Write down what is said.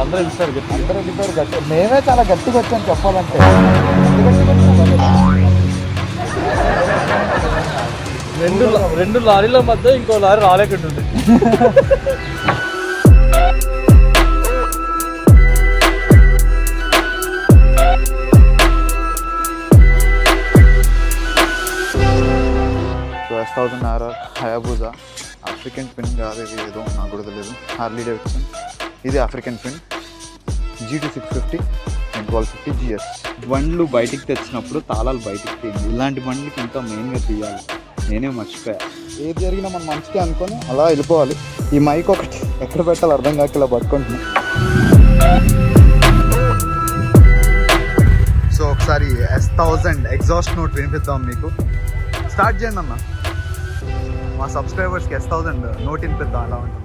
అందరూ వెళ్ళిస్తారు గట్టి. అందరూ వెళ్ళిపోయారు గట్టి. మేమే చాలా గట్టిగా వచ్చాను చెప్పాలంటే. రెండు లారీల మధ్య ఇంకో లారీ రాలేకుంటుంది. So S1000 RR Hayabusa Africa Twin కాదు, ఇది ఏదో నాకు కూడా తెలియదు. హార్లీ డేవిడ్సన్, ఇది Africa Twin. GT 650 and 1250 GS. బండ్లు బయటికి తెచ్చినప్పుడు తాళాలు బయటికి తీయండి. ఇలాంటి బండ్లకి ఇంకా మెయిన్గా తీయాలి. నేనే మర్చిపోయా. ఏది జరిగినా మనం మంచిగా అనుకొని అలా వెళ్ళిపోవాలి. ఈ మైక్ ఒకటి ఎక్కడ పెట్టాలి అర్థం కాక ఇలా పట్టుకుంటున్నాం. సో ఒకసారి S1000 ఎగ్జాస్ట్ నోట్ వినిపిద్దాం మీకు. స్టార్ట్ చేయండి అన్న. మా సబ్స్క్రైబర్స్కి S1000 నోట్ వినిపిద్దాం అలా ఉంటుంది.